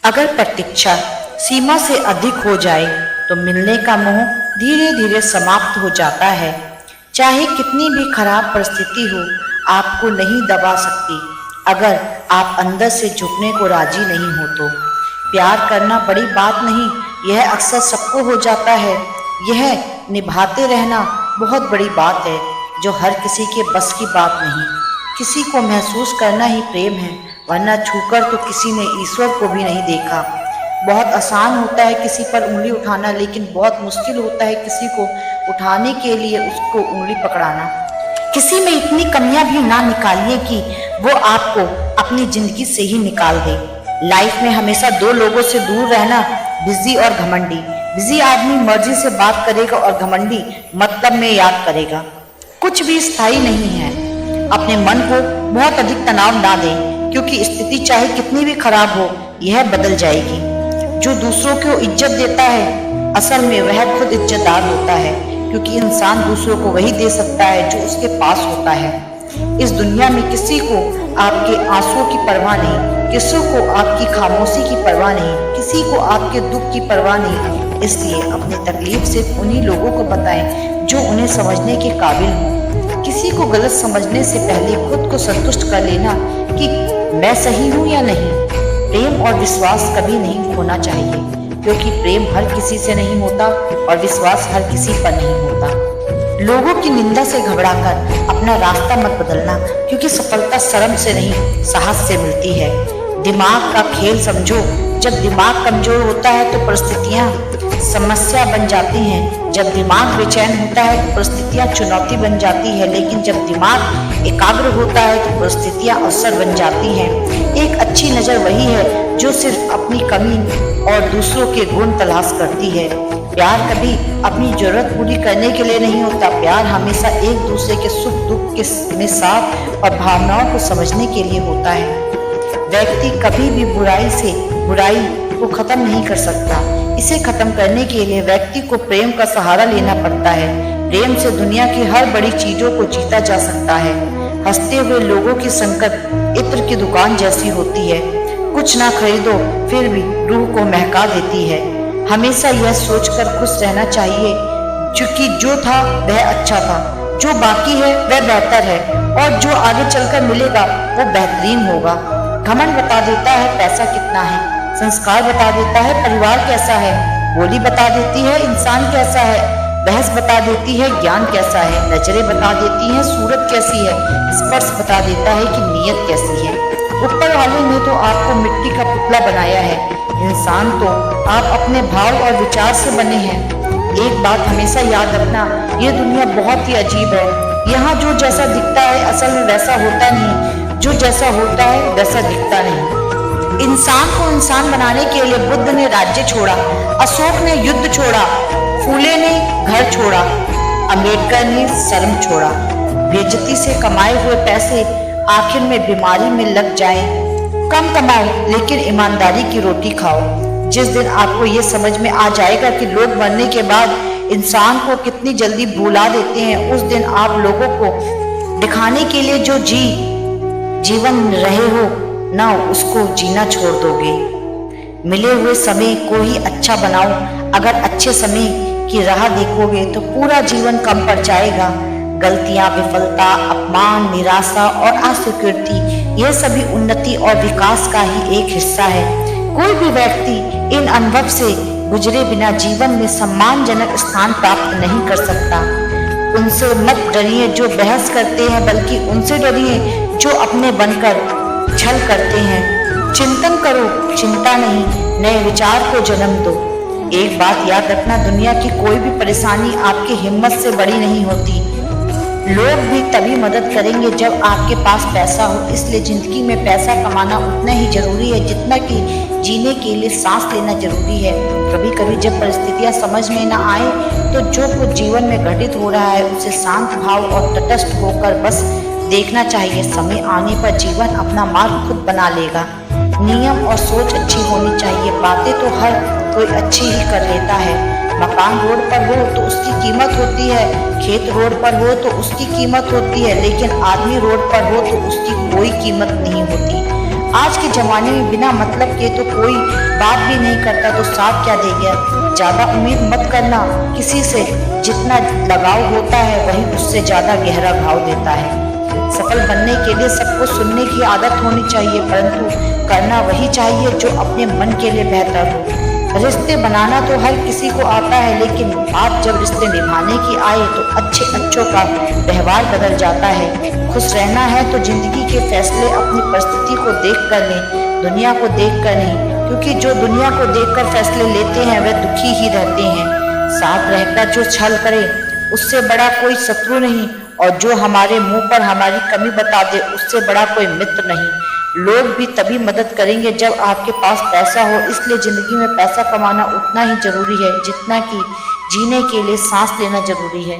अगर प्रतीक्षा सीमा से अधिक हो जाए तो मिलने का मोह धीरे धीरे समाप्त हो जाता है। चाहे कितनी भी खराब परिस्थिति हो, आपको नहीं दबा सकती अगर आप अंदर से झुकने को राजी नहीं हो तो। प्यार करना बड़ी बात नहीं, यह अक्सर सबको हो जाता है। यह निभाते रहना बहुत बड़ी बात है, जो हर किसी के बस की बात नहीं। किसी को महसूस करना ही प्रेम है, वरना छूकर तो किसी ने ईश्वर को भी नहीं देखा। बहुत आसान होता है किसी पर उंगली उठाना, लेकिन बहुत मुश्किल होता है किसी को उठाने के लिए उसको उंगली पकड़ाना। किसी में इतनी कमियां भी ना निकालिए कि वो आपको अपनी जिंदगी से ही निकाल दे। लाइफ में हमेशा दो लोगों से दूर रहना, बिजी और घमंडी। बिजी आदमी मर्जी से बात करेगा और घमंडी मतलब में याद करेगा। कुछ भी स्थायी नहीं है। अपने मन को बहुत अधिक तनाव ना दें, क्योंकि स्थिति चाहे कितनी भी खराब हो, यह बदल जाएगी। जो दूसरों को इज्जत देता है, असल में वह खुद इज्जतदार होता है, क्योंकि इंसान दूसरों को वही दे सकता है जो उसके पास होता है। इस दुनिया में किसी को आपके आंसुओं की परवाह नहीं, किसी को आपकी खामोशी की परवाह नहीं, किसी को आपके दुख की परवाह नहीं। इसलिए अपनी तकलीफ सिर्फ उन्हीं लोगों को बताएं जो उन्हें समझने के काबिल हों। किसी को गलत समझने से पहले खुद को संतुष्ट कर लेना कि मैं सही हूँ या नहीं। प्रेम और विश्वास कभी नहीं खोना चाहिए, क्योंकि प्रेम हर किसी से नहीं होता और विश्वास हर किसी पर नहीं होता। लोगों की निंदा से घबराकर अपना रास्ता मत बदलना, क्योंकि सफलता शर्म से नहीं, साहस से मिलती है। दिमाग का खेल समझो। जब दिमाग कमजोर होता है तो परिस्थितियां समस्या बन जाती हैं। जब दिमाग बेचैन होता है तो परिस्थितियां चुनौती बन जाती है, लेकिन जब दिमाग एकाग्र होता है तो परिस्थितियां अवसर बन जाती हैं। एक अच्छी नज़र वही है जो सिर्फ अपनी कमी और दूसरों के गुण तलाश करती है। प्यार कभी अपनी जरूरत पूरी करने के लिए नहीं होता। प्यार हमेशा एक दूसरे के सुख दुख में साथ और भावनाओं को समझने के लिए होता है। व्यक्ति कभी भी बुराई से बुराई को खत्म नहीं कर सकता। इसे खत्म करने के लिए व्यक्ति को प्रेम का सहारा लेना पड़ता है। प्रेम से दुनिया की हर बड़ी चीजों को जीता जा सकता है। हंसते हुए लोगों की संगत इत्र की दुकान जैसी होती है। कुछ ना खरीदो फिर भी रूह को महका देती है। हमेशा यह सोचकर खुश रहना चाहिए क्योंकि जो था वह अच्छा था, जो बाकी है वह बेहतर है, और जो आगे चलकर मिलेगा वो बेहतरीन होगा। घमंड बता देता है पैसा कितना है, संस्कार बता देता है परिवार कैसा है, बोली बता देती है इंसान कैसा है, बहस बता देती है ज्ञान कैसा है, नजरें बता देती हैं सूरत कैसी है, स्पर्श बता देता है कि नीयत कैसी है। ऊपर वाले ने तो आपको मिट्टी का पुतला बनाया है, इंसान तो आप अपने भाव और विचार से बने हैं। एक बात हमेशा याद रखना, ये दुनिया बहुत ही अजीब है। यहाँ जो जैसा दिखता है असल में वैसा होता नहीं, जो जैसा होता है वैसा दिखता नहीं। इंसान को इंसान बनाने के लिए बुद्ध ने राज्य छोड़ा, अशोक ने युद्ध छोड़ा, फूले ने घर छोड़ा, अम्बेडकर ने शर्म छोड़ा। बेइज्जती से कमाए हुए पैसे आखिर में बीमारी में लग जाएं। कम कमाओ लेकिन ईमानदारी की रोटी खाओ। जिस दिन आपको ये समझ में आ जाएगा कि लोग मरने के बाद इंसान को कितनी जल्दी भुला देते हैं, उस दिन आप लोगों को दिखाने के लिए जो जीवन रहे हो ना, उसको जीना छोड़ दोगे। मिले हुए समय को ही अच्छा बनाओ। अगर अच्छे समय की राह देखोगे तो पूरा जीवन कम पड़ जाएगा। गलतियां, विफलता, अपमान, निराशा और अस्वीकृति, यह सभी उन्नति और विकास का ही एक हिस्सा है। कोई भी व्यक्ति इन अनुभव से गुजरे बिना जीवन में सम्मानजनक स्थान प्राप्त नहीं कर सकता। उनसे मत डरिए जो बहस करते हैं, बल्कि उनसे डरिए जो अपने बनकर छल करते हैं। चिंतन करो, चिंता नहीं, नए विचार को जन्म दो। एक बात याद रखना, दुनिया की कोई भी परेशानी आपकी हिम्मत से बड़ी नहीं होती। लोग भी तभी मदद करेंगे जब आपके पास पैसा हो। इसलिए जिंदगी में पैसा कमाना उतना ही जरूरी है जितना कि जीने के लिए सांस लेना जरूरी है। कभी कभी जब परिस्थितियां समझ में ना आए तो जो कुछ जीवन में घटित हो रहा है उसे शांत भाव और तटस्थ होकर बस देखना चाहिए। समय आने पर जीवन अपना मार्ग खुद बना लेगा। नियम और सोच अच्छी होनी चाहिए। बातें तो हर कोई अच्छी ही कर लेता है। मकान रोड पर हो तो उसकी कीमत होती है, खेत रोड पर हो तो उसकी कीमत होती है, लेकिन आदमी रोड पर हो तो उसकी कोई कीमत नहीं होती। आज के जमाने में बिना मतलब के तो कोई बात भी नहीं करता तो साथ क्या दे गया। ज्यादा उम्मीद मत करना किसी से, जितना लगाव होता है वही उससे ज्यादा गहरा घाव देता है। सफल बनने के लिए सबको सुनने की आदत होनी चाहिए, परंतु करना वही चाहिए जो अपने मन के लिए बेहतर हो। रिश्ते बनाना तो हर किसी को आता है, लेकिन बात जब रिश्ते निभाने की आए तो अच्छों का व्यवहार बदल जाता है। खुश रहना है तो जिंदगी के फैसले अपनी परिस्थिति को देख कर लें, दुनिया को देख कर नहीं, क्योंकि जो दुनिया को देखकर फैसले लेते हैं वे दुखी ही रहते हैं। साथ रहकर जो छल करे उससे बड़ा कोई शत्रु नहीं, और जो हमारे मुंह पर हमारी कमी बता दे उससे बड़ा कोई मित्र नहीं। लोग भी तभी मदद करेंगे जब आपके पास पैसा हो, इसलिए जिंदगी में पैसा कमाना उतना ही जरूरी है जितना कि जीने के लिए सांस लेना जरूरी है।